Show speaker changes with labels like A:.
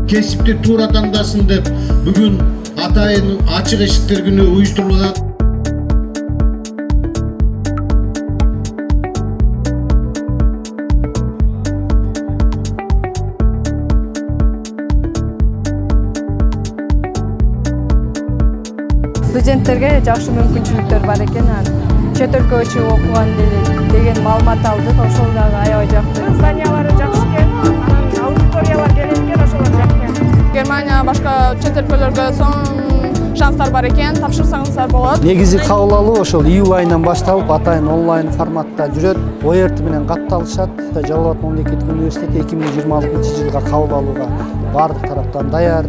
A: Кесипти туура таңдасын деп бүгүн атайын ачык эшиктер күнү уюштурулат.
B: Студенттерге жакшы мүмкүнчүлүктөр бар экен. Чет өлкөгө чыгып окуган деген маалымат алдык. Ошол дагы аябай жакты.
C: Зданиялары жакшы экен, аудиториялар келет экен, ошолор жакты. Германия башка чет өлкөлөргө соң шанстар бар экен, тапшырсаңыздар болот.
D: Негизги кабыл алуу ошол июль айынан башталып, атайын онлайн форматта жүрөт. ОЭРТ менен катталышат. Жалал абад мамлекеттик университети 2026 жылга кабыл алууга бардык тараптан даяр.